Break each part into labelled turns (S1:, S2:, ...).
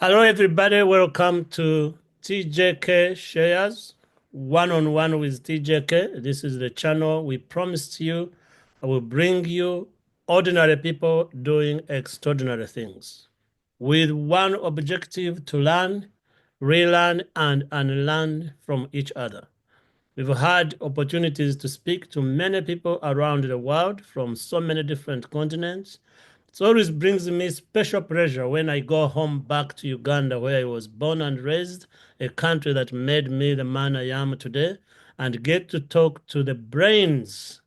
S1: Hello, everybody. Welcome to TJKshares, one-on-one with TJK. This is the channel we promised you. I will bring you ordinary people doing extraordinary things with one objective: to learn, relearn, and unlearn from each other. We've had opportunities to speak to many people around the world from so many different continents. It always brings me special pleasure when I go home back to Uganda, where I was born and raised, a country that made me the man I am today, and get to talk to the brains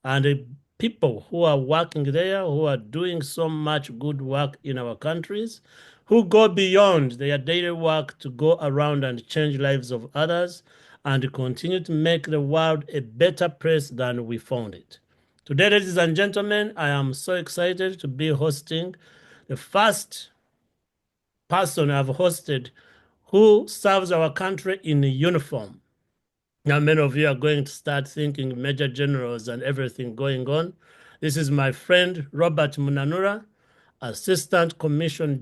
S1: and the people who are working there, who are doing so much good work in our countries, who go beyond their daily work to go around and change lives of others and continue to make the world a better place than we found it. Today, ladies and gentlemen, I am so excited to be hosting the first person I've hosted who serves our country in uniform. Now, many of you are going to start thinking major generals and everything going on. This is my friend Robert Munanura, Assistant Commissioner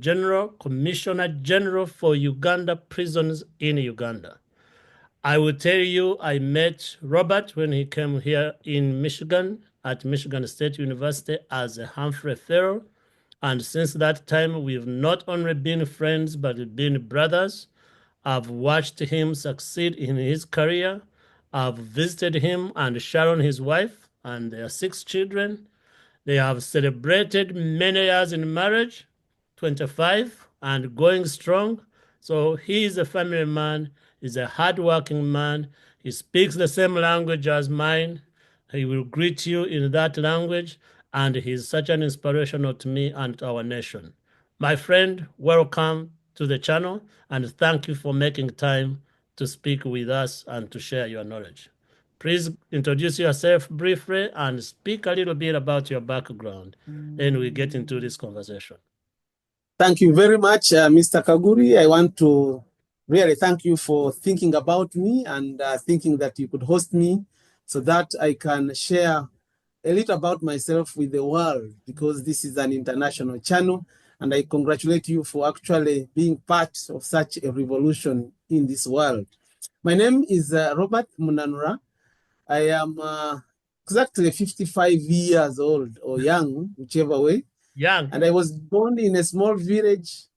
S1: General for Uganda Prisons in Uganda. I will tell you, I met Robert when he came here in Michigan at Michigan State University as a Humphrey Fellow. And since that time, we've not only been friends, but been brothers. I've watched him succeed in his career. I've visited him and Sharon, his wife, and their 6 children. They have celebrated many years in marriage, 25, and going strong. So he is a family man. He's a hardworking man. He speaks the same language as mine. He will greet you in that language, and he's such an inspiration to me and to our nation. My friend, welcome to the channel, and thank you for making time to speak with us and to share your knowledge. Please introduce yourself briefly and speak a little bit about your background. Then we get into this conversation.
S2: Thank you very much, Mr. Kaguri. I want to really thank you for thinking about me and thinking that you could host me so that I can share a little about myself with the world, because this is an international channel, and I congratulate you for actually being part of such a revolution in this world. My name is Robert Munanura. I am exactly 55 years old, or young, whichever way.
S1: Young.
S2: And I was born in a small village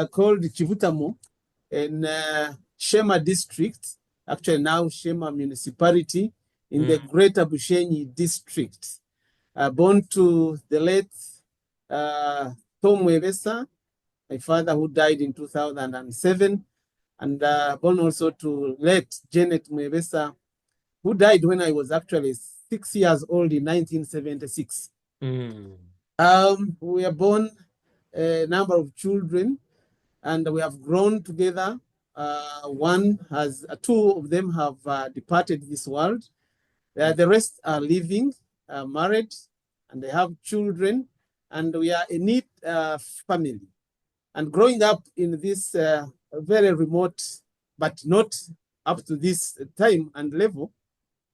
S2: called Chivutamo in Shema district, actually now Shema municipality, in the Greater Bushenyi district. Born to the late Tom Mwebesa, my father, who died in 2007, and born also to late Janet Mwebesa, who died when I was actually 6 years old in 1976. We are born a number of children, and we have grown together. Two of them have departed this world. The rest are living, married, and they have children, and we are a neat family. And growing up in this very remote, but not up to this time and level,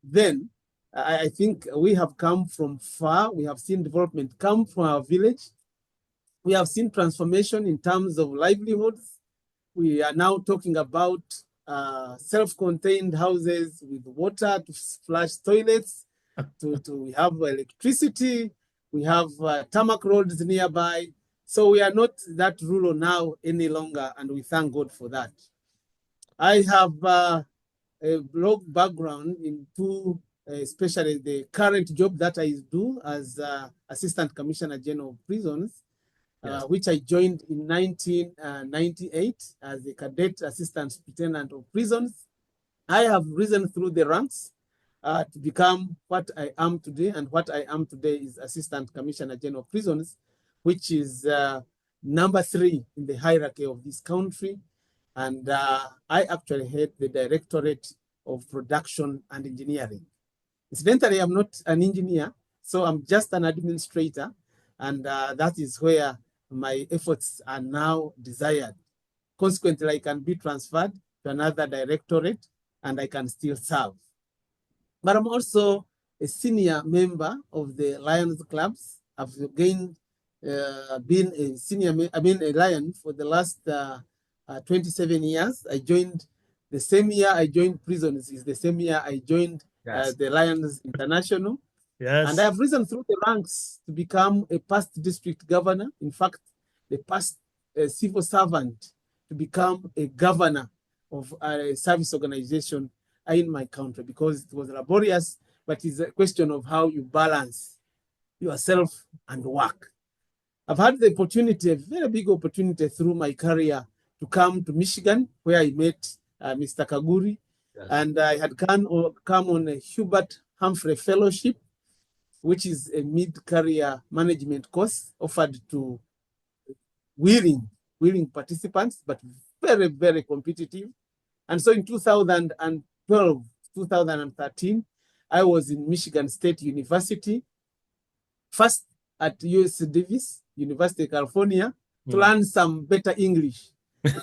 S2: then I think we have come from far. We have seen development come from our village. We have seen transformation in terms of livelihoods. We are now talking about self-contained houses with water to flush toilets. We have electricity. We have tarmac roads nearby. So we are not that rural now any longer, and we thank God for that. I have a broad background into especially the current job that I do as Assistant Commissioner General of Prisons, which I joined in 1998 as a cadet assistant superintendent of prisons. I have risen through the ranks to become what I am today, and what I am today is Assistant Commissioner General of Prisons, which is number 3 in the hierarchy of this country. And I actually head the Directorate of Production and Engineering. Incidentally, I'm not an engineer, so I'm just an administrator, and that is where my efforts are now desired. Consequently, I can be transferred to another directorate, and I can still serve. But I'm also a senior member of the Lions Clubs. I've gained been a a lion for the last 27 years. I joined the same year I joined prisons is the same year I joined the Lions International.
S1: Yes.
S2: And I have risen through the ranks to become a past district governor. In fact, the past civil servant to become a governor of a service organization in my country, because it was laborious, but it's a question of how you balance yourself and work. I've had the opportunity, a very big opportunity through my career, to come to Michigan, where I met Mr. Kaguri. Yes. And I had come on a Hubert Humphrey Fellowship, which is a mid-career management course offered to willing participants, but very, very competitive. And so in 2012, 2013, I was in Michigan State University, first at UC Davis, University of California, to learn some better English.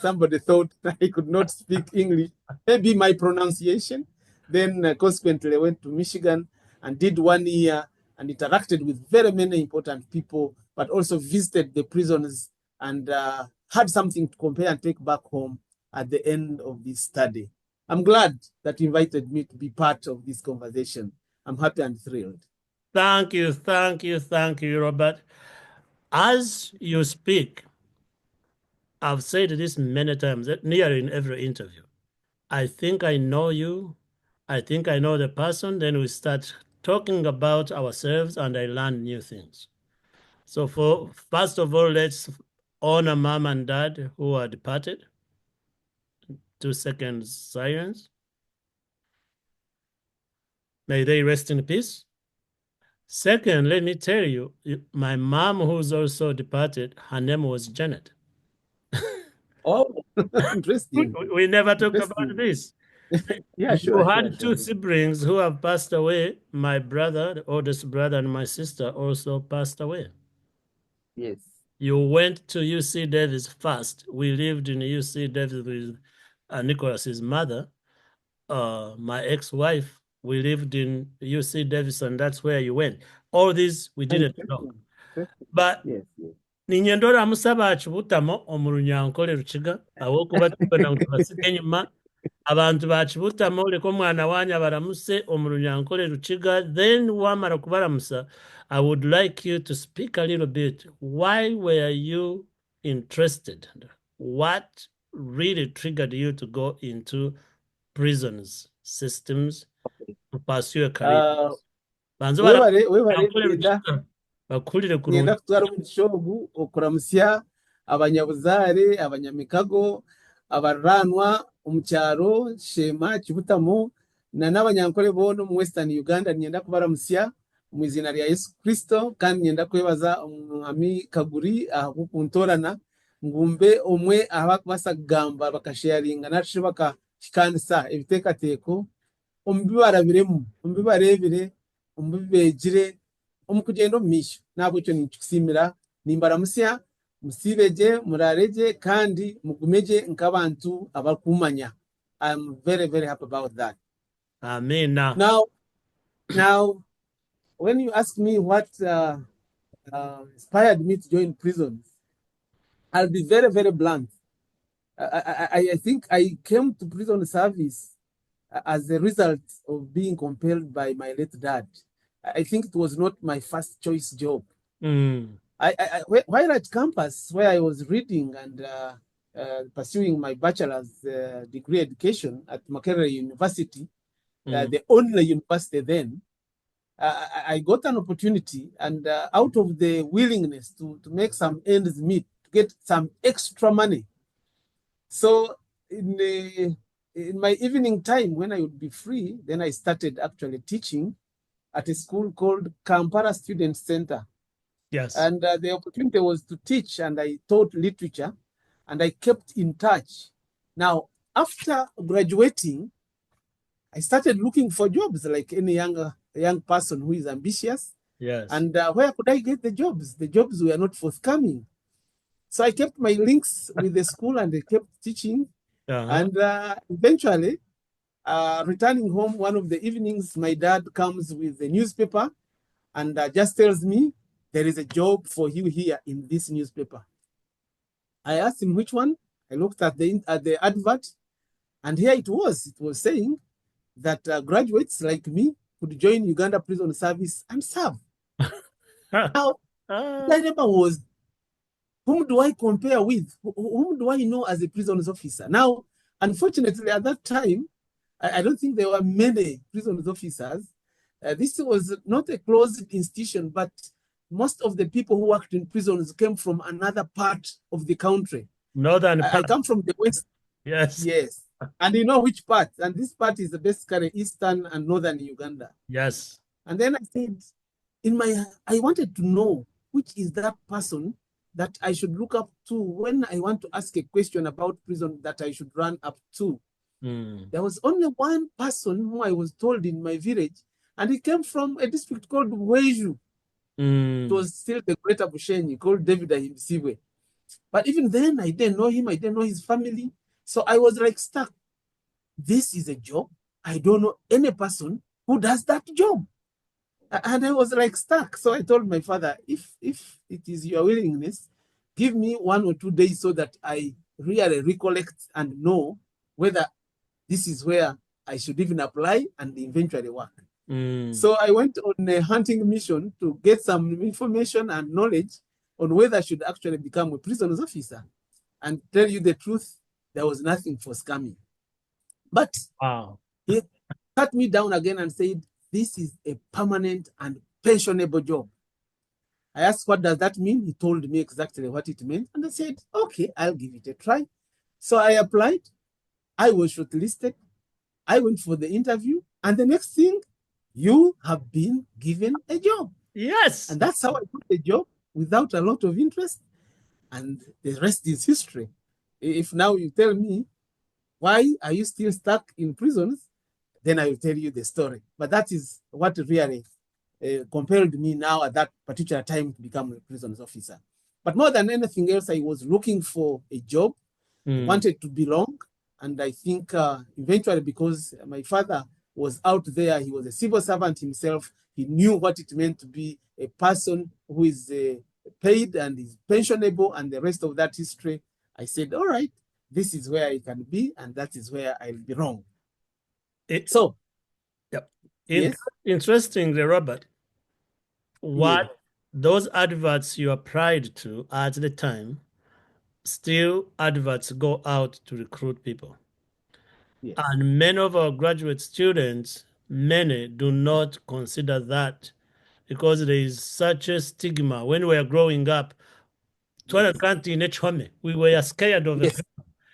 S2: Somebody thought I could not speak English, maybe my pronunciation. Then consequently, I went to Michigan and did 1 year and interacted with very many important people, but also visited the prisons and had something to compare and take back home at the end of this study. I'm glad that you invited me to be part of this conversation. I'm happy and thrilled.
S1: Thank you, Robert. As you speak, I've said this many times, nearly in every interview. I think I know you. I think I know the person. Then we start talking about ourselves and I learn new things. So first of all, let's honor mom and dad who are departed. 2 seconds silence. May they rest in peace. Second, let me tell you, my mom, who's also departed, her name was Janet.
S2: Oh, interesting.
S1: We never talked about this.
S2: Yeah, sure.
S1: You had two siblings who have passed away. My brother, the oldest brother, and my sister also passed away.
S2: Yes.
S1: You went to UC Davis first. We lived in UC Davis with Nicholas's mother, my ex-wife. We lived in UC Davis, and that's where you went. All this we didn't know. But ninyendora musaba akibutamo omulunyankole rukiga awokuba tubona nti basike enyuma abantu bakibutamo leko mwana wanya baramuse omulunyankole rukiga. Then wamara kubaramusa, I would like you to speak a little bit. Why were you interested? What really triggered you to go into prisons systems to pursue a career?
S2: Ngenda kutwara omugishogu okuramusya abanyabuzare, abanyamikago, abaranwa omukyaro Shema Kibutamo na n'abanyankole bono mu Western Uganda. Ngenda kubaramusya mu izina lya Yesu Kristo, kandi ngenda kwebaza omwami Kaguri kuntorana ngumbe omwe abakubasa kugamba bakasharinga nacho bakakikanisa ebiteekateeko omubibarabiremu omubibarebire omubibegire omukugenda omumisho. Nabwo ekyo nikikusimira nimbaramusya musibeje murareje kandi mugumeje nk'abantu abakumanya. I'm very, very happy about that.
S1: Amen.
S2: Now, when you ask me what inspired me to join prisons, I'll be very, very blunt. I think I came to prison service as a result of being compelled by my late dad. I think it was not my first choice job. While at campus, where I was reading and pursuing my bachelor's degree education at Makerere University, the only university then, I got an opportunity, and out of the willingness to make some ends meet, to get some extra money. So in my evening time, when I would be free, then I started actually teaching at a school called Kampala Student Center.
S1: Yes.
S2: And the opportunity was to teach, and I taught literature, and I kept in touch. Now, after graduating, I started looking for jobs like any young person who is ambitious.
S1: Yes.
S2: And where could I get the jobs? The jobs were not forthcoming. So I kept my links with the school and I kept teaching. And eventually, returning home one of the evenings, my dad comes with the newspaper and just tells me, there is a job for you here in this newspaper. I asked him which one. I looked at the advert, and here it was. It was saying that graduates like me could join Uganda Prison Service and serve. Now, the dilemma was, whom do I compare with? Whom do I know as a prisons officer? Now, unfortunately, at that time, I don't think there were many prisons officers. This was not a closed institution, but most of the people who worked in prisons came from another part of the country.
S1: Northern
S2: I come from the west.
S1: Yes.
S2: Yes. And you know which part? And this part is basically eastern and northern Uganda.
S1: Yes.
S2: And then I said, I wanted to know which is that person that I should look up to when I want to ask a question about prison that I should run up to. There was only one person who I was told in my village, and he came from a district called Weju. It was still the Greater Bushenyi, called David Ahimsiwe. But even then, I didn't know him. I didn't know his family. So I was like stuck. This is a job. I don't know any person who does that job. And I was like stuck. So I told my father, if it is your willingness, give me 1 or 2 days so that I really recollect and know whether this is where I should even apply and eventually work. So I went on a hunting mission to get some information and knowledge on whether I should actually become a prisons officer. And tell you the truth, there was nothing for scamming. But he cut me down again and said, this is a permanent and pensionable job. I asked, what does that mean? He told me exactly what it meant. And I said, okay, I'll give it a try. So I applied. I was shortlisted. I went for the interview. And the next thing, you have been given a job.
S1: Yes.
S2: And that's how I got the job without a lot of interest. And the rest is history. If now you tell me, why are you still stuck in prisons? Then I will tell you the story. But that is what really compelled me now at that particular time to become a prisons officer. But more than anything else, I was looking for a job, wanted to belong. And I think eventually, because my father was out there, he was a civil servant himself, he knew what it meant to be a person who is paid and is pensionable, and the rest of that history. I said, all right, this is where I can be, and that is where I'll belong. So,
S1: yep.
S2: Yes?
S1: Interestingly, Robert, what those adverts you applied to at the time, still adverts go out to recruit people.
S2: Yes.
S1: And many of our graduate students, many do not consider that because there is such a stigma. When we were growing up, we were scared of it.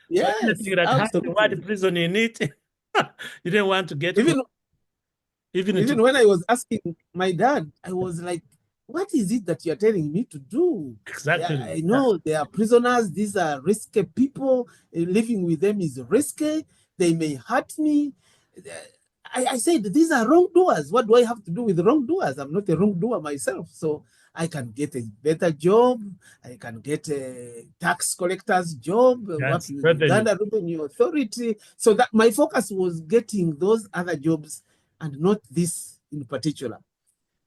S2: Yes.
S1: So anything that had the word prison in it, you didn't want to get
S2: even when I was asking my dad, I was like, what is it that you're telling me to do?
S1: Exactly.
S2: I know they are prisoners. These are risky people. Living with them is risky. They may hurt me. I said, these are wrongdoers. What do I have to do with wrongdoers? I'm not a wrongdoer myself. So I can get a better job. I can get a tax collector's job, working with Uganda Revenue Authority. So that my focus was getting those other jobs and not this in particular.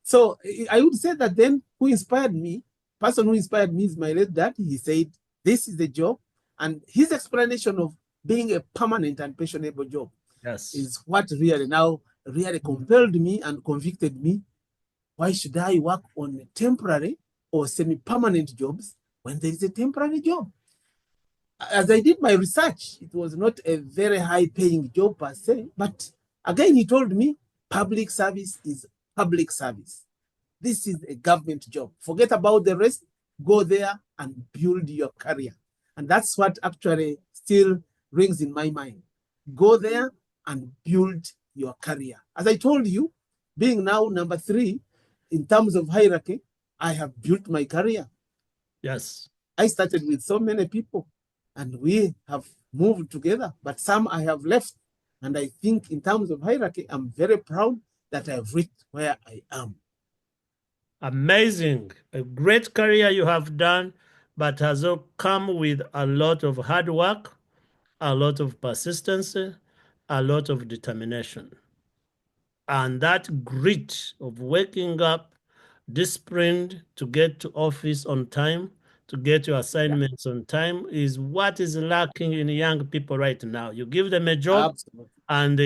S2: So I would say that then who inspired me, person who inspired me is my late dad. He said, this is the job. And his explanation of being a permanent and pensionable job is what really compelled me and convicted me. Why should I work on temporary or semi-permanent jobs when there is a temporary job? As I did my research, it was not a very high-paying job per se, but again, he told me public service is public service. This is a government job. Forget about the rest. Go there and build your career. And that's what actually still rings in my mind. Go there and build your career. As I told you, being now number 3 in terms of hierarchy, I have built my career.
S1: Yes.
S2: I started with so many people and we have moved together, but some I have left. And I think in terms of hierarchy, I'm very proud that I've reached where I am.
S1: Amazing. A great career you have done, but has all come with a lot of hard work, a lot of persistence, a lot of determination. And that grit of waking up disciplined to get to office on time, to get your assignments on time is what is lacking in young people right now. You give them a job,
S2: Absolutely.
S1: and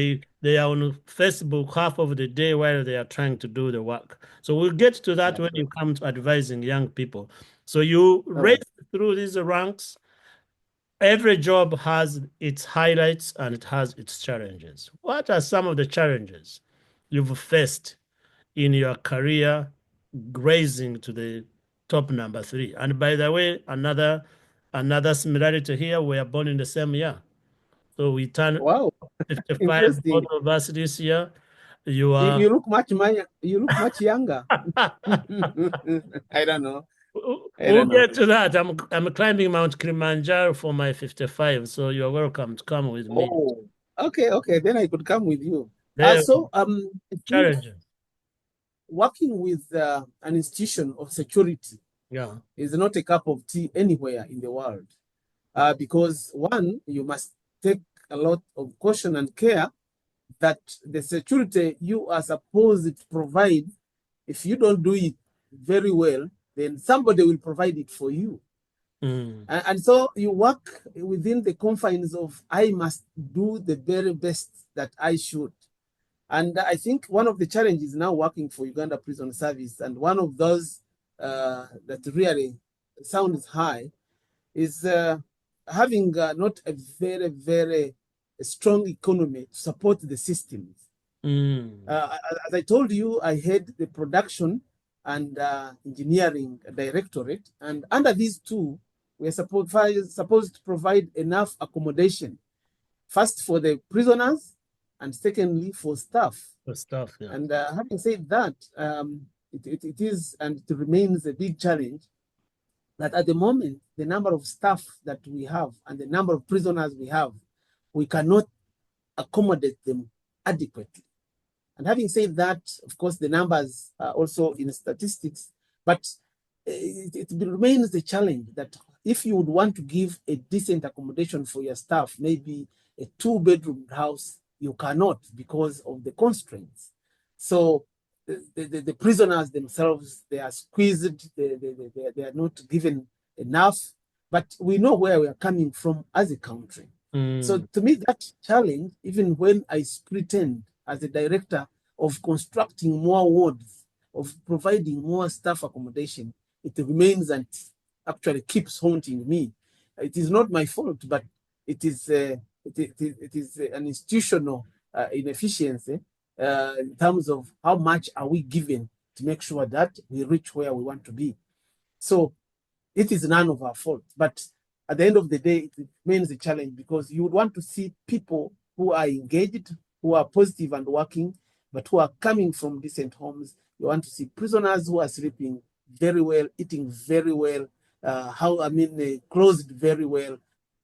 S1: they are on Facebook half of the day while they are trying to do the work. So we'll get to that when you come to advising young people. So you race through these ranks. Every job has its highlights and it has its challenges. What are some of the challenges you've faced in your career grazing to the top number 3? And by the way, another similarity here, we are born in the same year. So we turn
S2: Wow,
S1: 55, both
S2: interesting.
S1: of us this year. You
S2: You,
S1: are.
S2: you look much younger. I don't know. I
S1: We'll
S2: don't know.
S1: get to that. I'm climbing Mount Kilimanjaro for my 55, so you're welcome to come with me.
S2: Oh, okay. Then I could come with you.
S1: There,
S2: I think
S1: challenges.
S2: working with an institution of security
S1: Yeah.
S2: is not a cup of tea anywhere in the world. Because one, you must take a lot of caution and care that the security you are supposed to provide, if you don't do it very well, then somebody will provide it for you. And so you work within the confines of, I must do the very best that I should. And I think one of the challenges now working for Uganda Prison Service, and one of those that really sounds high, is having not a very, very strong economy to support the systems. As I told you, I head the production and engineering directorate, and under these two, we are supposed to provide enough accommodation, first for the prisoners, and secondly for staff.
S1: For staff, yeah.
S2: And having said that, it is and it remains a big challenge that at the moment, the number of staff that we have and the number of prisoners we have, we cannot accommodate them adequately. And having said that, of course, the numbers are also in statistics, but it remains the challenge that if you would want to give a decent accommodation for your staff, maybe a 2-bedroom house, you cannot because of the constraints. So the prisoners themselves, they are squeezed, they are not given enough, but we know where we are coming from as a country. So to me, that challenge, even when I pretend as a director of constructing more wards, of providing more staff accommodation, it remains and actually keeps haunting me. It is not my fault, but it is an institutional inefficiency in terms of how much are we given to make sure that we reach where we want to be. So it is none of our fault, but at the end of the day, it remains a challenge because you would want to see people who are engaged, who are positive and working, but who are coming from decent homes. You want to see prisoners who are sleeping very well, eating very well, clothed very well,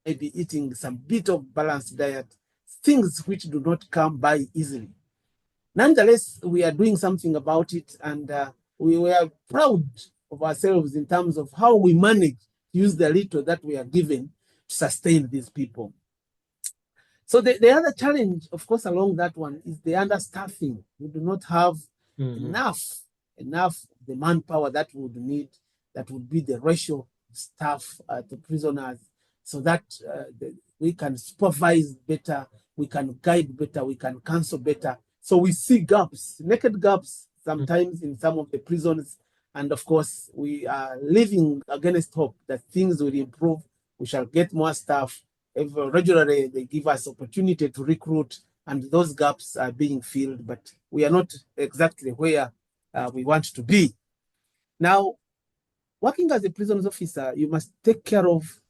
S2: maybe eating some bit of balanced diet, things which do not come by easily. Nonetheless, we are doing something about it, and we were proud of ourselves in terms of how we manage to use the little that we are given to sustain these people. So the other challenge, of course, along that one is the understaffing. We do not have enough the manpower that we would need, that would be the ratio of staff to prisoners, so that we can supervise better, we can guide better, we can counsel better. So we see gaps, naked gaps, sometimes in some of the prisons. And of course, we are living against hope that things will improve. We shall get more staff. Regularly, they give us opportunity to recruit, and those gaps are being filled, but we are not exactly where we want to be. Now, working as a prisons officer, you must take care of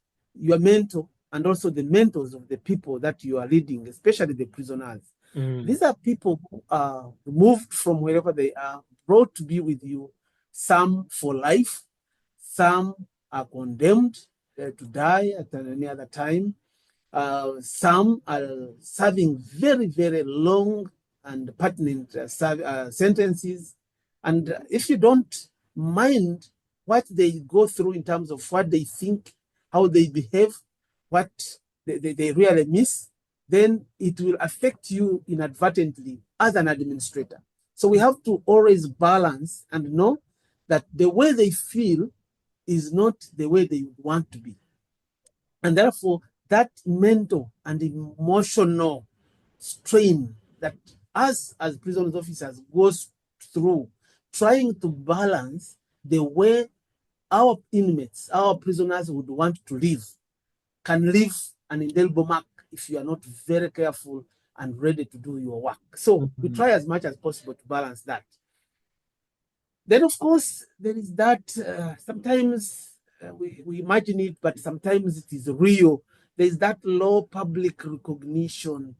S2: your mentor and also the mentors of the people that you are leading, especially the prisoners. These are people who are removed from wherever they are, brought to be with you, some for life, some are condemned to die at any other time. Some are serving very, very long and pertinent sentences. And if you don't mind what they go through in terms of what they think, how they behave, what they really miss, then it will affect you inadvertently as an administrator. So we have to always balance and know that the way they feel is not the way they want to be. And therefore, that mental and emotional strain that us as prison officers goes through trying to balance the way our inmates, our prisoners would want to live, can leave an indelible mark if you are not very careful and ready to do your work. So we try as much as possible to balance that. Then, of course, there is that sometimes we imagine it, but sometimes it is real. There is that low public recognition.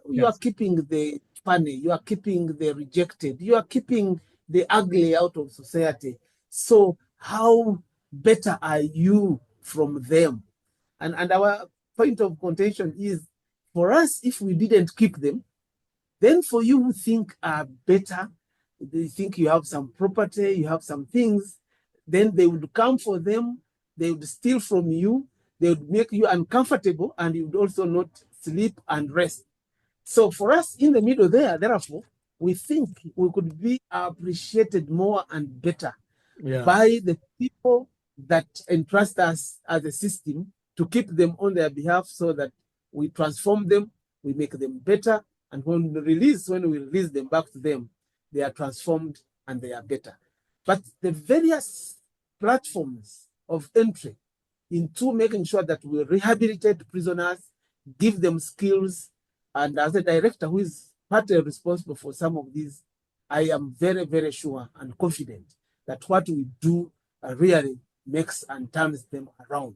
S2: You are keeping the funny, you are keeping the rejected, you are keeping the ugly out of society. So how better are you from them? And our point of contention is, for us, if we didn't keep them, then for you who think are better, they think you have some property, you have some things, then they would come for them, they would steal from you, they would make you uncomfortable, and you would also not sleep and rest. So for us in the middle there, therefore, we think we could be appreciated more and better by the people that entrust us as a system to keep them on their behalf, so that we transform them, we make them better, and when we release them back to them, they are transformed and they are better. But the various platforms of entry into making sure that we rehabilitate prisoners, give them skills, and as a director who is partly responsible for some of these, I am very, very sure and confident that what we do really makes and turns them around.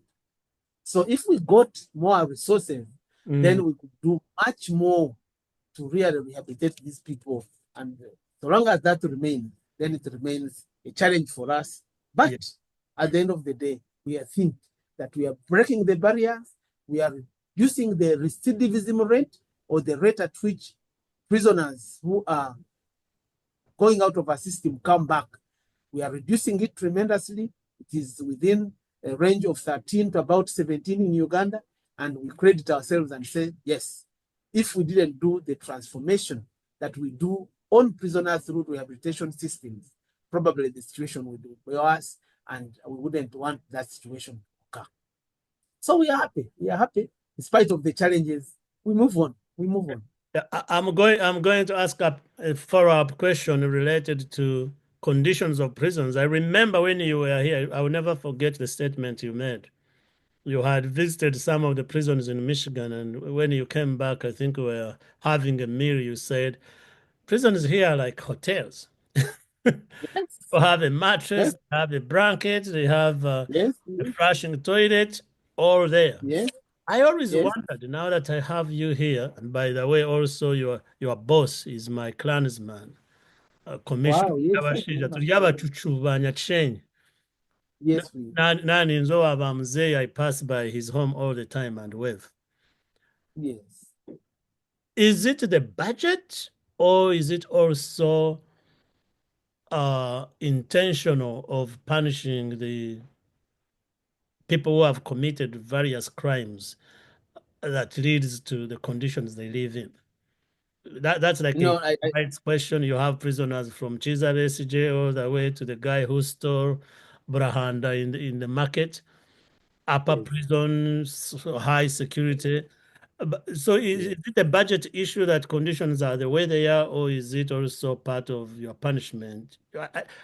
S2: So if we got more resources, then we could do much more to really rehabilitate these people. And so long as that remains, then it remains a challenge for us. But at the end of the day, we think that we are breaking the barriers, we are reducing the recidivism rate, or the rate at which prisoners who are going out of our system come back. We are reducing it tremendously. It is within a range of 13 to about 17 in Uganda, and we credit ourselves and say, yes, if we didn't do the transformation that we do on prisoners through rehabilitation systems, probably the situation would be worse, and we wouldn't want that situation to occur. So we are happy. We are happy. In spite of the challenges, we move on. We move on.
S1: I'm going to ask a follow-up question related to conditions of prisons. I remember when you were here, I will never forget the statement you made. You had visited some of the prisons in Michigan, and when you came back, I think we were having a meal, you said, prisons here are like hotels.
S2: Yes.
S1: They have a mattress, they have a blanket, they have a flushing toilet, all there.
S2: Yes.
S1: I always wondered, now that I have you here, and by the way, also your boss is my clansman, Commissioner General
S2: Yes,
S1: Nani Nzowa Mzee, I pass by his home all the time and wave.
S2: Yes.
S1: Is it the budget, or is it also intentional of punishing the people who have committed various crimes that leads to the conditions they live in? That's like a right question. You have prisoners from Chizar ACG all the way to the guy who stole Brahanda in the market, upper prisons, high security. So is it a budget issue that conditions are the way they are, or is it also part of your punishment?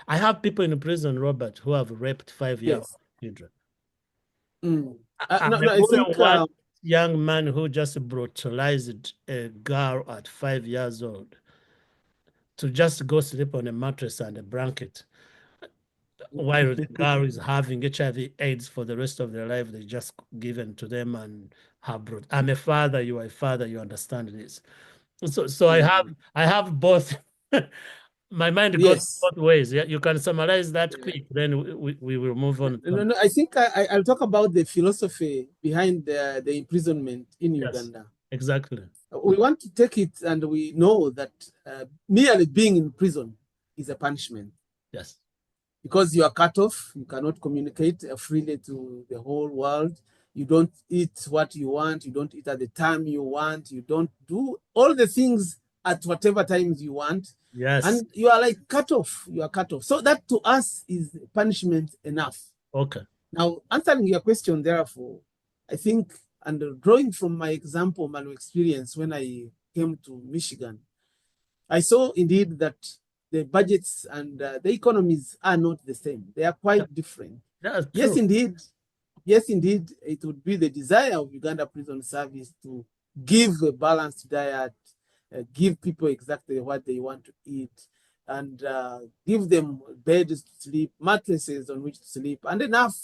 S1: I have people in prison, Robert, who have raped 5-year-old children.
S2: I think
S1: one young man who just brutalized a girl at 5 years old to just go sleep on a mattress and a blanket while the girl is having HIV/AIDS for the rest of their life. They just given to them and have brought. I'm a father. You are a father. You understand this. So I have both. My mind goes both ways. Yeah, you can summarize that quick. Then we will move on.
S2: No, I think I'll talk about the philosophy behind the imprisonment in Uganda.
S1: Exactly.
S2: We want to take it, and we know that merely being in prison is a punishment.
S1: Yes.
S2: Because you are cut off, you cannot communicate freely to the whole world. You don't eat what you want. You don't eat at the time you want. You don't do all the things at whatever times you want.
S1: Yes.
S2: And you are like cut off. You are cut off. So that to us is punishment enough.
S1: Okay.
S2: Now, answering your question, therefore, I think, and drawing from my example, my experience when I came to Michigan, I saw indeed that the budgets and the economies are not the same. They are quite different.
S1: That's
S2: Yes,
S1: true.
S2: indeed. Yes, indeed. It would be the desire of Uganda Prison Service to give a balanced diet, give people exactly what they want to eat, and give them beds to sleep, mattresses on which to sleep, and enough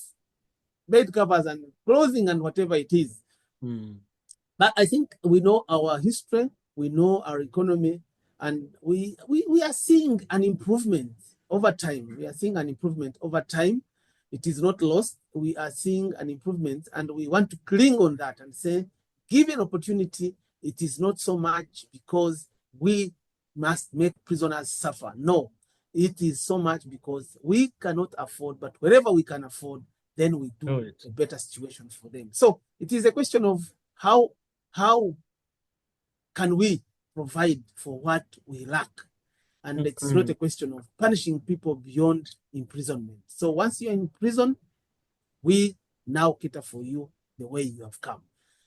S2: bed covers and clothing and whatever it is. But I think we know our history, we know our economy, and we are seeing an improvement over time. We are seeing an improvement over time. It is not lost. We are seeing an improvement, and we want to cling on that and say, given opportunity, it is not so much because we must make prisoners suffer. No, it is so much because we cannot afford, but wherever we can afford, then we do a better situation for them. So it is a question of how can we provide for what we lack? And it's not a question of punishing people beyond imprisonment. So once you're in prison, we now cater for you the way you have come.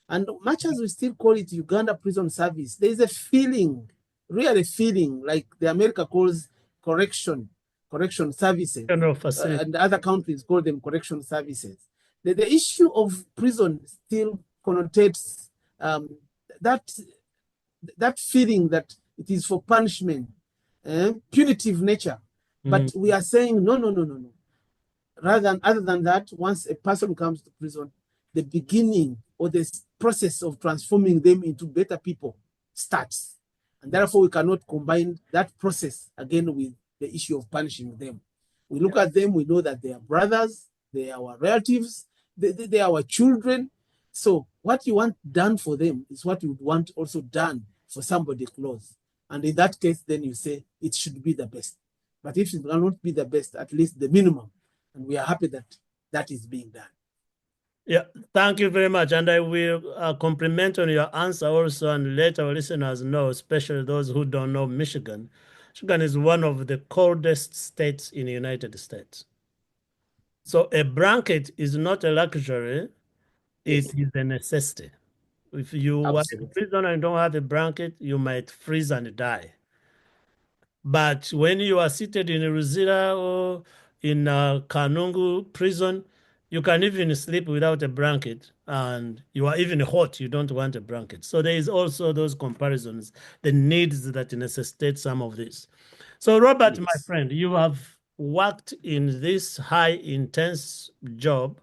S2: And much as we still call it Uganda Prison Service, there is a feeling, really feeling, like the America calls correction services, and other countries call them correction services. The issue of prison still connotates that feeling that it is for punishment, punitive nature. But we are saying, no. Other than that, once a person comes to prison, the beginning or the process of transforming them into better people starts. And therefore, we cannot combine that process again with the issue of punishing them. We look at them, we know that they are brothers, they are our relatives, they are our children. So what you want done for them is what you would want also done for somebody close. And in that case, then you say it should be the best. But if it cannot be the best, at least the minimum. And we are happy that that is being done.
S1: Yeah, thank you very much. And I will compliment on your answer also and let our listeners know, especially those who don't know Michigan. Michigan is one of the coldest states in the United States. So a blanket is not a luxury, it is a necessity. If you are in prison and don't have a blanket, you might freeze and die. But when you are seated in Ruzira or in Kanungu prison, you can even sleep without a blanket, and you are even hot, you don't want a blanket. So there is also those comparisons, the needs that necessitate some of this. So Robert, my friend, you have worked in this high intense job.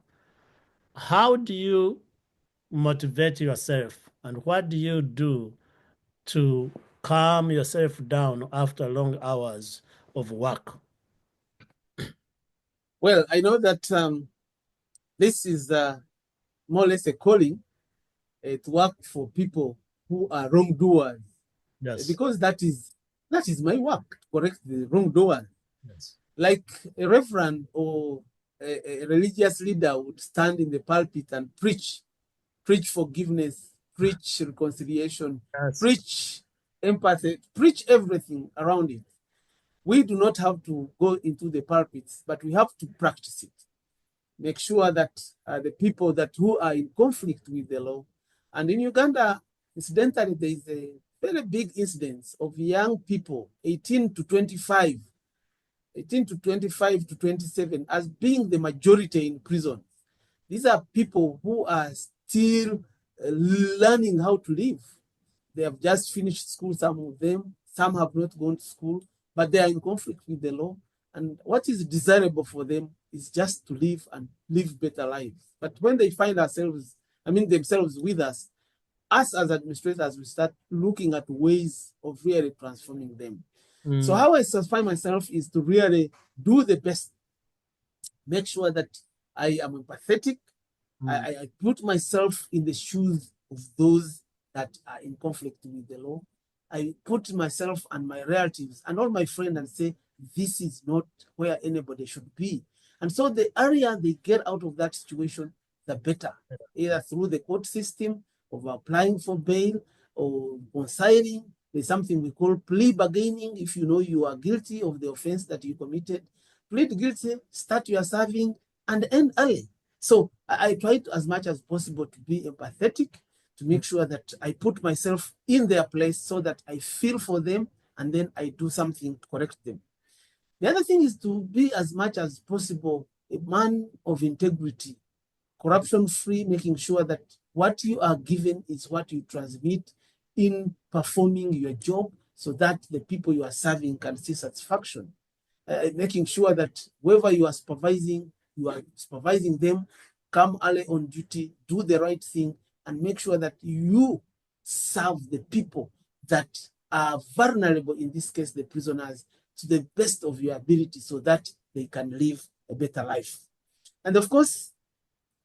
S1: How do you motivate yourself, and what do you do to calm yourself down after long hours of work?
S2: Well, I know that this is more or less a calling to work for people who are wrongdoers.
S1: Yes.
S2: Because that is my work, to correct the wrongdoers.
S1: Yes.
S2: Like a reverend or a religious leader would stand in the pulpit and preach forgiveness, preach reconciliation,
S1: Yes.
S2: preach empathy, preach everything around it. We do not have to go into the pulpits, but we have to practice it. Make sure that the people who are in conflict with the law, and in Uganda, incidentally, there is a very big incidence of young people, 18 to 25 to 27, as being the majority in prison. These are people who are still learning how to live. They have just finished school, some of them. Some have not gone to school, but they are in conflict with the law. And what is desirable for them is just to live and live better lives. But when they find themselves with us as administrators, we start looking at ways of really transforming them. So how I satisfy myself is to really do the best, make sure that I am empathetic. I put myself in the shoes of those that are in conflict with the law. I put myself and my relatives and all my friends and say, this is not where anybody should be. And so the earlier they get out of that situation, the better, either through the court system of applying for bail or consigning There's something we call plea bargaining. If you know you are guilty of the offense that you committed, plead guilty, start your serving, and end early. So I try as much as possible to be empathetic, to make sure that I put myself in their place so that I feel for them and then I do something to correct them. The other thing is to be as much as possible a man of integrity, corruption-free, making sure that what you are given is what you transmit in performing your job so that the people you are serving can see satisfaction. Making sure that whoever you are supervising them, come early on duty, do the right thing, and make sure that you serve the people that are vulnerable, in this case, the prisoners, to the best of your ability so that they can live a better life. And of course,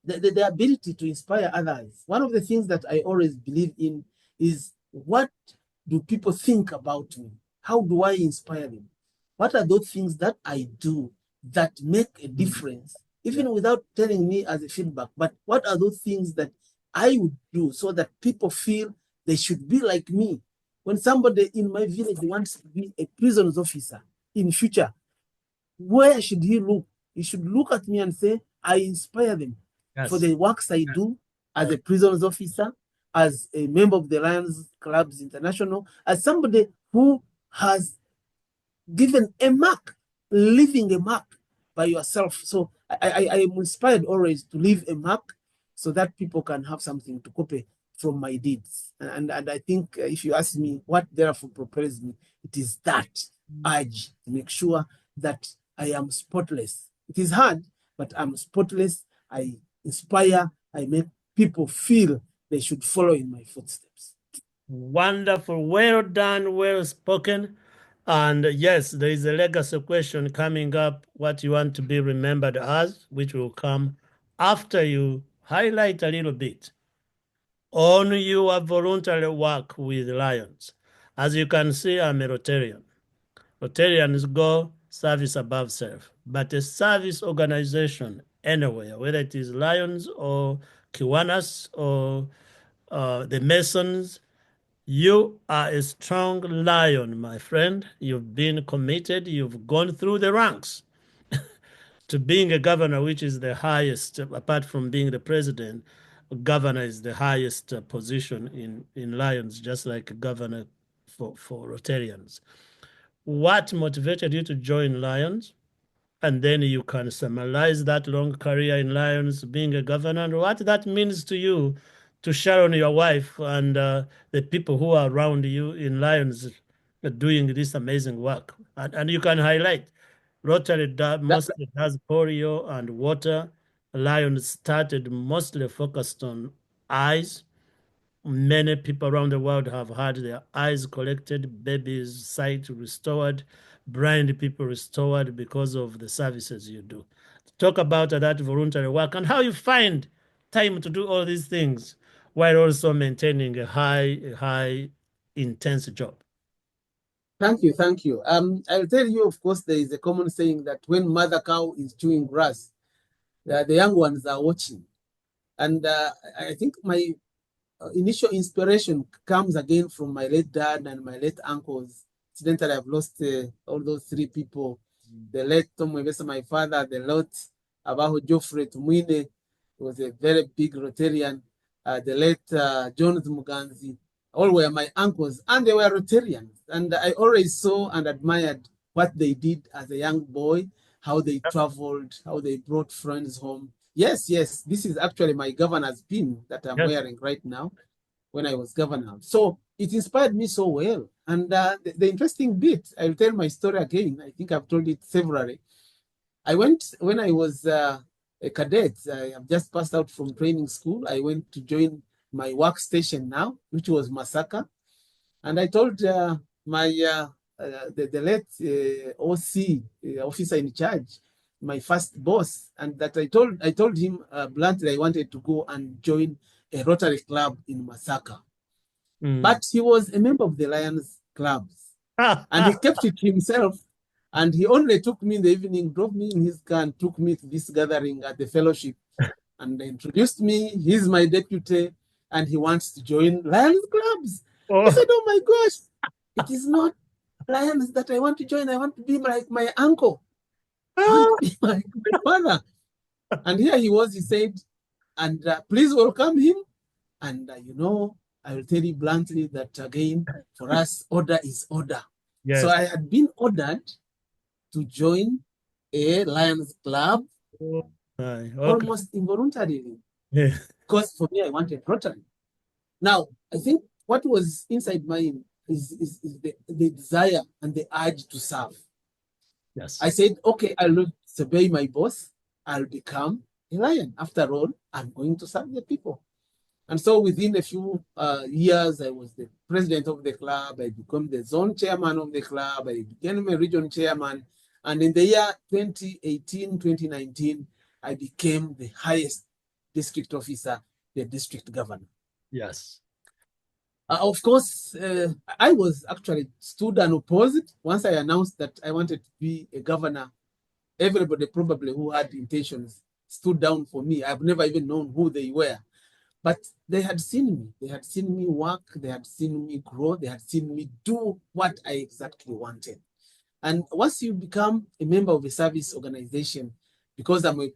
S2: the ability to inspire others. One of the things that I always believe in is, what do people think about me? How do I inspire them? What are those things that I do that make a difference, even without telling me as a feedback? But what are those things that I would do so that people feel they should be like me? When somebody in my village wants to be a prisons officer in future, where should he look? He should look at me and say, I inspire them for the works I do as a prisons officer, as a member of the Lions Clubs International, as somebody who has given a mark, leaving a mark by yourself. So I am inspired always to leave a mark so that people can have something to copy from my deeds. And I think if you ask me what therefore propels me, it is that urge to make sure that I am spotless. It is hard, but I'm spotless. I inspire, I make people feel they should follow in my footsteps.
S1: Wonderful. Well done, well spoken. And yes, there is a legacy question coming up, what you want to be remembered as, which will come after you highlight a little bit on your voluntary work with Lions. As you can see, I'm a Rotarian. Rotarians go service above self, but a service organization anywhere, whether it is Lions or Kiwanis or the Masons, you are a strong lion, my friend. You've been committed. You've gone through the ranks to being a governor, which is the highest, apart from being the president. Governor is the highest position in Lions, just like a governor for Rotarians. What motivated you to join Lions? And then you can summarize that long career in Lions, being a governor, and what that means to you, to Sharon, your wife, and the people who are around you in Lions doing this amazing work. And you can highlight Rotary mostly does polio and water. Lions started mostly focused on eyes. Many people around the world have had their eyes collected, babies' sight restored, blind people restored because of the services you do. Talk about that voluntary work and how you find time to do all these things while also maintaining a high, intense job.
S2: Thank you, thank you. I'll tell you, of course, there is a common saying that when mother cow is chewing grass, the young ones are watching. And I think my initial inspiration comes again from my late dad and my late uncles. Incidentally, I've lost all those three people. The late Tom Webesa, my father, the late Abaho Geoffrey Tumwine, was a very big Rotarian. The late Jones Muganzi, all were my uncles, and they were Rotarians. And I always saw and admired what they did as a young boy, how they traveled, how they brought friends home. Yes, this is actually my governor's pin that I'm wearing right now when I was governor. So it inspired me so well. And the interesting bit, I'll tell my story again. I think I've told it severally. I went, when I was a cadet, I have just passed out from training school. I went to join my workstation now, which was Masaka. And I told the late OC, officer in charge, my first boss, and that I told him bluntly I wanted to go and join a Rotary Club in Masaka. But he was a member of the Lions Clubs. And he kept it to himself. And he only took me in the evening, drove me in his car, and took me to this gathering at the fellowship and introduced me. He's my deputy, and he wants to join Lions Clubs. I said, oh my gosh, It is not lions that I want to join. I want to be like my uncle. I want to be like my father. And here he was, he said, and please welcome him. And, I will tell you bluntly that, again, for us, order is order.
S1: Yes.
S2: So I had been ordered to join a Lions Club
S1: Okay.
S2: almost involuntarily.
S1: Yeah.
S2: Because for me, I wanted Rotary. Now, I think what was inside mine is the desire and the urge to serve.
S1: Yes.
S2: I said, okay, I'll disobey my boss. I'll become a lion. After all, I'm going to serve the people. And so within a few years, I was the president of the club. I became the zone chairman of the club. I became a region chairman. And in the year 2018, 2019, I became the highest district officer, the district governor.
S1: Yes.
S2: Of course, I was actually stood unopposed. Once I announced that I wanted to be a governor, everybody probably who had intentions stood down for me. I've never even known who they were. But they had seen me. They had seen me work. They had seen me grow. They had seen me do what I exactly wanted. And once you become a member of a service organization, because I'm a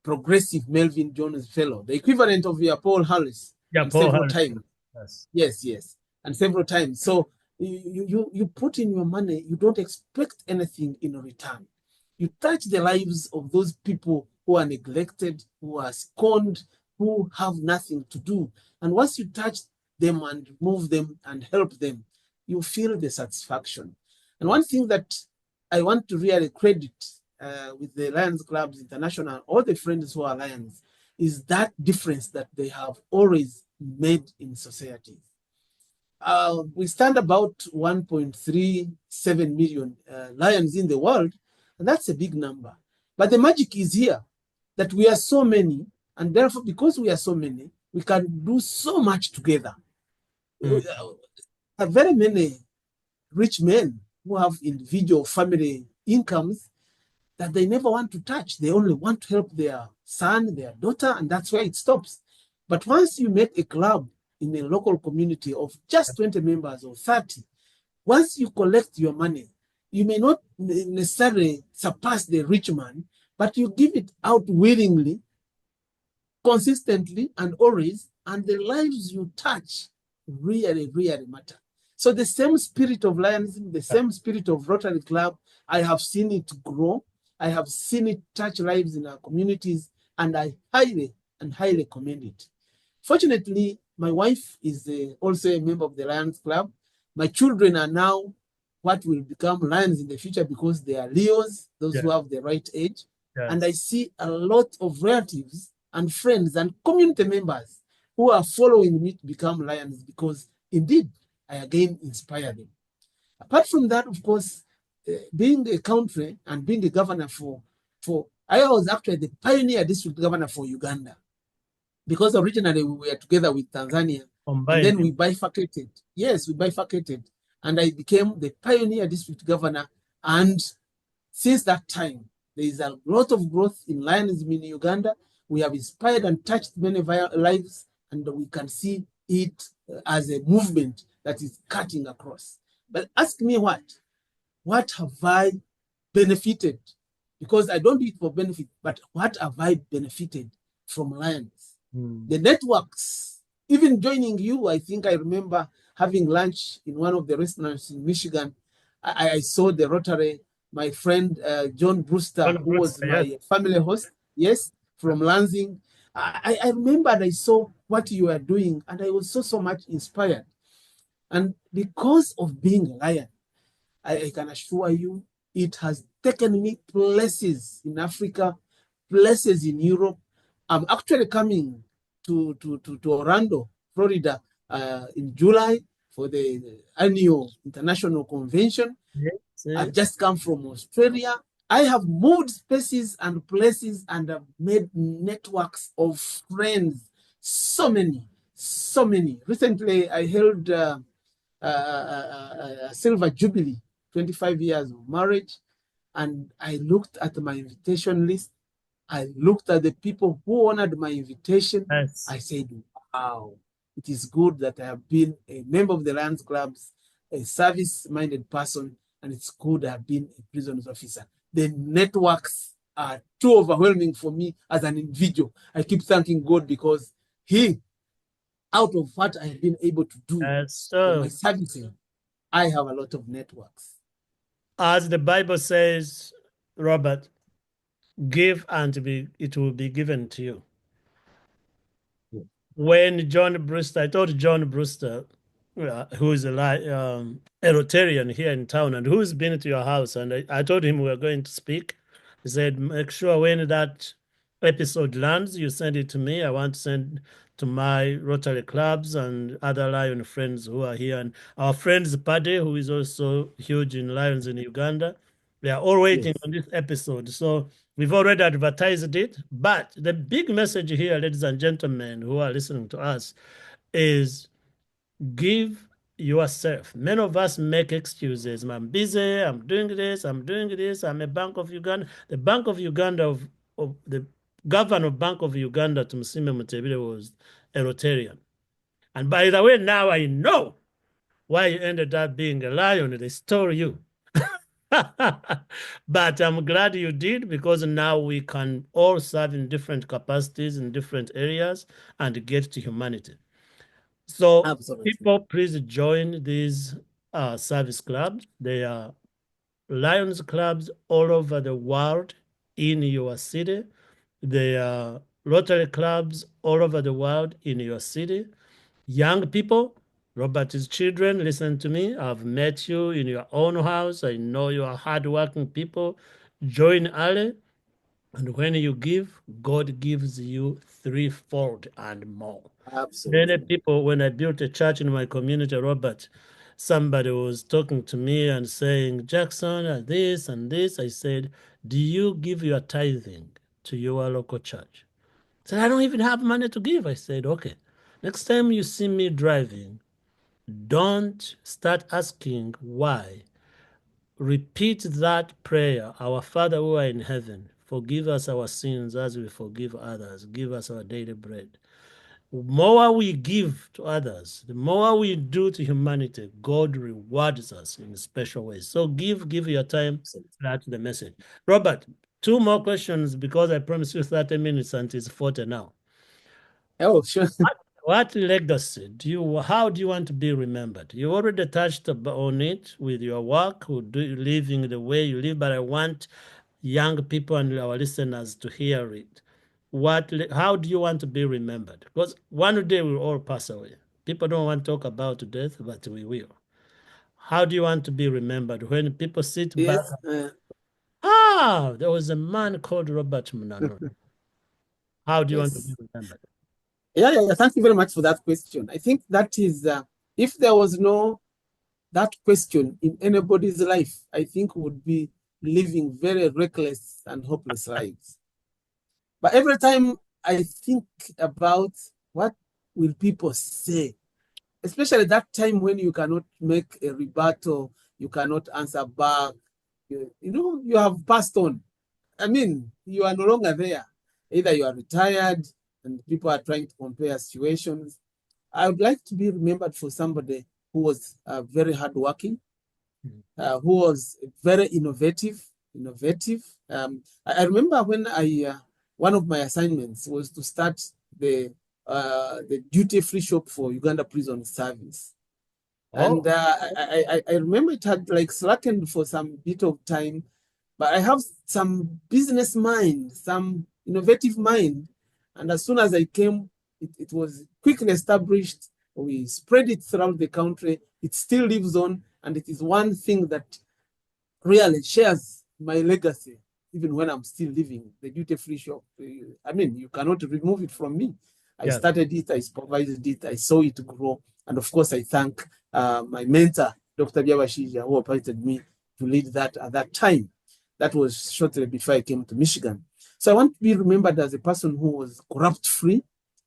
S2: progressive Melvin Jones Fellow, the equivalent of your Paul Harris,
S1: Yeah, Paul
S2: several
S1: Harris.
S2: times. Yes. And several times. So you put in your money, you don't expect anything in return. You touch the lives of those people who are neglected, who are scorned, who have nothing to do. And once you touch them and move them and help them, you feel the satisfaction. And one thing that I want to really credit with the Lions Clubs International, all the friends who are Lions, is that difference that they have always made in society. We stand about 1.37 million lions in the world, and that's a big number. But the magic is here, that we are so many, and therefore, because we are so many, we can do so much together. There are very many rich men who have individual family incomes that they never want to touch. They only want to help their son, their daughter, and that's where it stops. But once you make a club in a local community of just 20 members or 30, once you collect your money, you may not necessarily surpass the rich man, but you give it out willingly, consistently, and always, and the lives you touch really, really matter. So the same spirit of Lionism, the same spirit of Rotary Club, I have seen it grow. I have seen it touch lives in our communities, and I highly commend it. Fortunately, my wife is also a member of the Lions Club. My children are now what will become Lions in the future because they are Leos, those who have the right age. Yes. And I see a lot of relatives and friends and community members who are following me to become Lions because indeed, I again inspire them. Apart from that, of course, being a country and being a governor I was actually the pioneer district governor for Uganda because originally we were together with Tanzania. And then we bifurcated. Yes, we bifurcated. And I became the pioneer district governor. And since that time, there is a lot of growth in Lionism in Uganda. We have inspired and touched many lives, and we can see it as a movement that is cutting across. But ask me what have I benefited? Because I don't do it for benefit, but what have I benefited from Lions? The networks, even joining you, I think I remember having lunch in one of the restaurants in Michigan. I saw the Rotary, my friend John Brewster, who was my family host, yes, from Lansing. I remember and I saw what you were doing, and I was so much inspired. And because of being a Lion, I can assure you, it has taken me places in Africa, places in Europe. I'm actually coming to Orlando, Florida, in July for the annual international convention. Yes. I've just come from Australia. I have moved spaces and places and have made networks of friends. So many. Recently, I held a silver jubilee, 25 years of marriage, and I looked at my invitation list. I looked at the people who honored my invitation. Yes. I said, wow, it is good that I have been a member of the Lions Clubs, a service-minded person, and it's good to have been a prisons officer. The networks are too overwhelming for me as an individual. I keep thanking God because He, out of what I have been able to do for my servicing, I have a lot of networks.
S1: As the Bible says, Robert, give and it will be given to you.
S2: Yeah.
S1: When John Brewster, I told John Brewster, who is a Rotarian here in town and who's been to your house, and I told him we were going to speak. He said, make sure when that episode lands, you send it to me. I want to send to my Rotary clubs and other Lion friends who are here. And our friends, Paddy, who is also huge in Lions in Uganda, they are all waiting on this episode. So we've already advertised it. But the big message here, ladies and gentlemen who are listening to us, is give yourself. Many of us make excuses. I'm busy, I'm doing this, I'm a Bank of Uganda. The Bank of Uganda of the governor of Bank of Uganda, Tumusiime Mutebile, was a Rotarian. And by the way, now I know why you ended up being a lion. They stole you. But I'm glad you did, because now we can all serve in different capacities in different areas and get to humanity. So
S2: Absolutely.
S1: People, please join these service clubs. They are Lions clubs all over the world in your city. They are Rotary clubs all over the world in your city. Young people, Robert's children, listen to me. I've met you in your own house. I know you are hardworking people. Join early. And when you give, God gives you threefold and more.
S2: Absolutely.
S1: Many people, when I built a church in my community, Robert, somebody was talking to me and saying, Jackson, this and this. I said, do you give your tithing to your local church? I said, I don't even have money to give. I said, okay, next time you see me driving, don't start asking why. Repeat that prayer. Our Father who are in heaven, forgive us our sins as we forgive others. Give us our daily bread. The more we give to others, the more we do to humanity, God rewards us in special ways. So give your time. That's the message. Robert, 2 more questions, because I promised you 30 minutes and it's 40 now.
S2: Oh, sure.
S1: What legacy how do you want to be remembered? You already touched on it with your work, living the way you live, but I want young people and our listeners to hear it. How do you want to be remembered? Because one day we'll all pass away. People don't want to talk about death, but we will. How do you want to be remembered? When people sit back, there was a man called Robert Munanura. How do you want to be remembered?
S2: Yeah. Thank you very much for that question. I think that is, if there was no that question in anybody's life, I think would be living very reckless and hopeless lives. But every time I think about what will people say, especially that time when you cannot make a rebuttal, you cannot answer back, you have passed on. I mean, you are no longer there. Either you are retired and people are trying to compare situations. I would like to be remembered for somebody who was very hardworking, who was very innovative. I remember when one of my assignments was to start the duty-free shop for Uganda Prisons Service. And I remember it had like slackened for some bit of time, but I have some business mind, some innovative mind. And as soon as I came, it was quickly established. We spread it throughout the country. It still lives on, and it is one thing that really shares my legacy, even when I'm still living. The duty-free shop, I mean, you cannot remove it from me. I started it, I supervised it, I saw it grow. And of course, I thank my mentor, Dr. Byabashija, who appointed me to lead that at that time. That was shortly before I came to Michigan. So I want to be remembered as a person who was corrupt-free,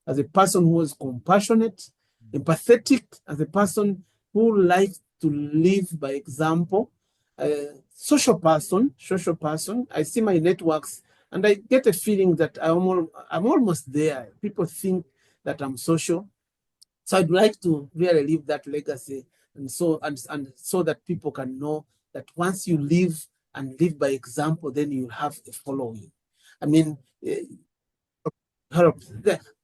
S2: as a person who was compassionate, empathetic, as a person who liked to live by example, social person. I see my networks and I get a feeling that I'm almost there. People think that I'm social. So I'd like to really leave that legacy and so that people can know that once you live and live by example, then you have a following. I mean, help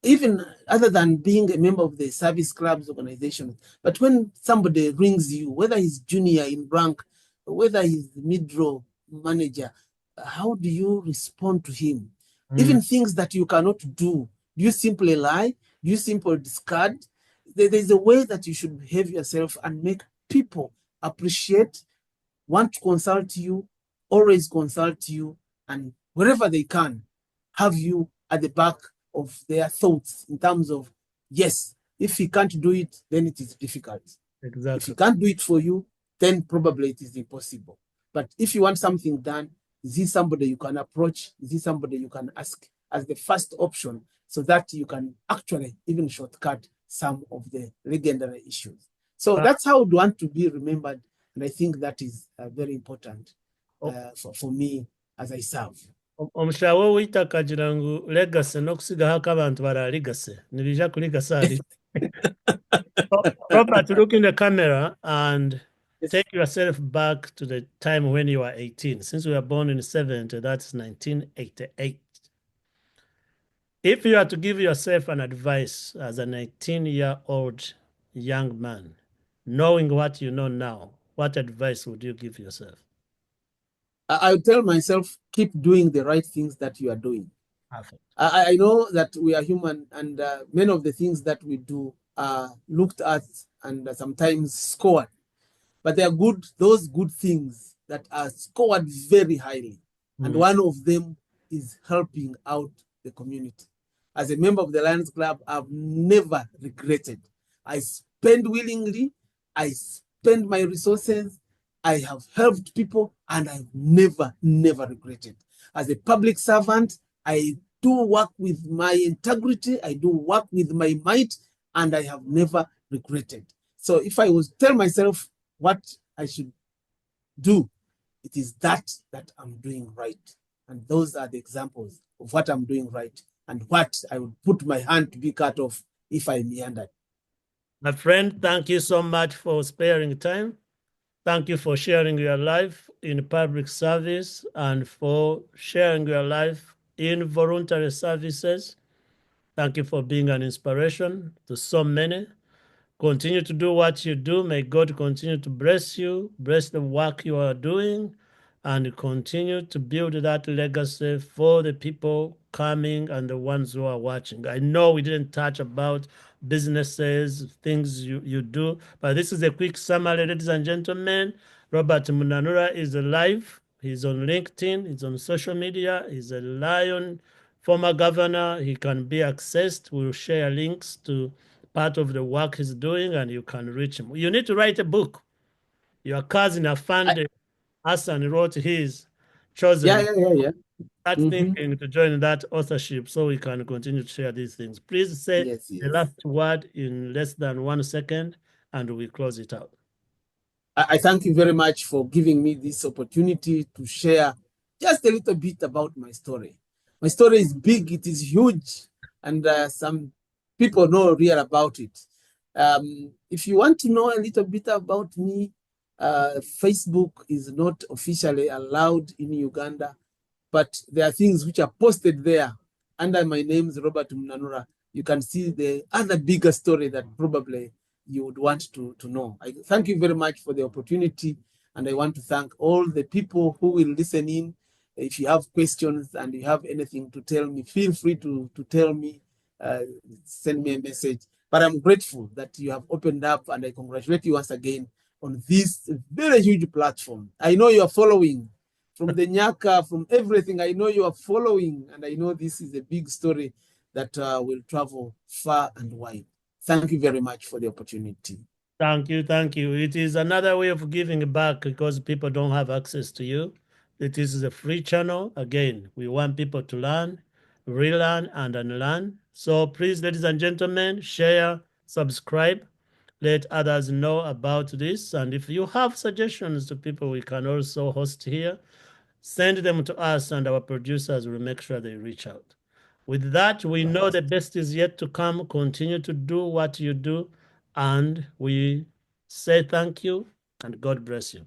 S2: even other than being a member of the service clubs organization, but when somebody rings you, whether he's junior in rank, whether he's mid-row manager, how do you respond to him? Even things that you cannot do you simply lie? Do you simply discard? There's a way that you should behave yourself and make people appreciate, want to consult you, always consult you, and wherever they can, have you at the back of their thoughts in terms of, yes, if he can't do it, then it is difficult.
S1: Exactly.
S2: If he can't do it for you, then probably it is impossible. But if you want something done, is he somebody you can approach? Is he somebody you can ask as the first option so that you can actually even shortcut some of the legendary issues? So that's how I want to be remembered. And I think that is very important for me as I serve.
S1: Omushawo wita kagira ngu legacy n'okusigahako abantu bara legacy nibija kuri gasali. Robert, look in the camera and take yourself back to the time when you were 18. Since we were born in 70, that's 1988. If you are to give yourself an advice as an 18-year-old young man, knowing what you know now, what advice would you give yourself?
S2: I would tell myself, keep doing the right things that you are doing.
S1: Perfect.
S2: I know that we are human, and many of the things that we do are looked at and sometimes scored. But they are good, those good things that are scored very highly. And one of them is helping out the community. As a member of the Lions Club, I've never regretted. I spend willingly, I spend my resources, I have helped people, and I've never regretted. As a public servant, I do work with my integrity, I do work with my might, and I have never regretted. So if I was tell myself what I should do, it is that I'm doing right. And those are the examples of what I'm doing right and what I would put my hand to be cut off if I meandered.
S1: My friend, thank you so much for sparing time. Thank you for sharing your life in public service and for sharing your life in voluntary services. Thank you for being an inspiration to so many. Continue to do what you do. May God continue to bless you, bless the work you are doing, and continue to build that legacy for the people coming and the ones who are watching. I know we didn't touch about businesses, things you do, but this is a quick summary, ladies and gentlemen. Robert Munanura is alive. He's on LinkedIn. He's on social media. He's a Lion former governor. He can be accessed. We'll share links to part of the work he's doing, and you can reach him. You need to write a book. Your cousin Afande Hassan wrote his chosen.
S2: Yeah.
S1: Start thinking to join that authorship so we can continue to share these things. Please say the last word in less than 1 second, and we close it out.
S2: I thank you very much for giving me this opportunity to share just a little bit about my story. My story is big, it is huge, and some people know real about it. If you want to know a little bit about me, Facebook is not officially allowed in Uganda, but there are things which are posted there under my name is Robert Munanura. You can see the other bigger story that probably you would want to know. I thank you very much for the opportunity, and I want to thank all the people who will listen in. If you have questions and you have anything to tell me, feel free to tell me, send me a message. But I'm grateful that you have opened up, and I congratulate you once again on this very huge platform. I know you are following from the Nyaka, from everything. I know you are following, and I know this is a big story that will travel far and wide. Thank you very much for the opportunity.
S1: Thank you. It is another way of giving back because people don't have access to you. It is a free channel. Again, we want people to learn, relearn, and unlearn. So please, ladies and gentlemen, share, subscribe, let others know about this. And if you have suggestions to people we can also host here, send them to us, and our producers will make sure they reach out. With that, we know the best is yet to come. Continue to do what you do, and we say thank you and God bless you.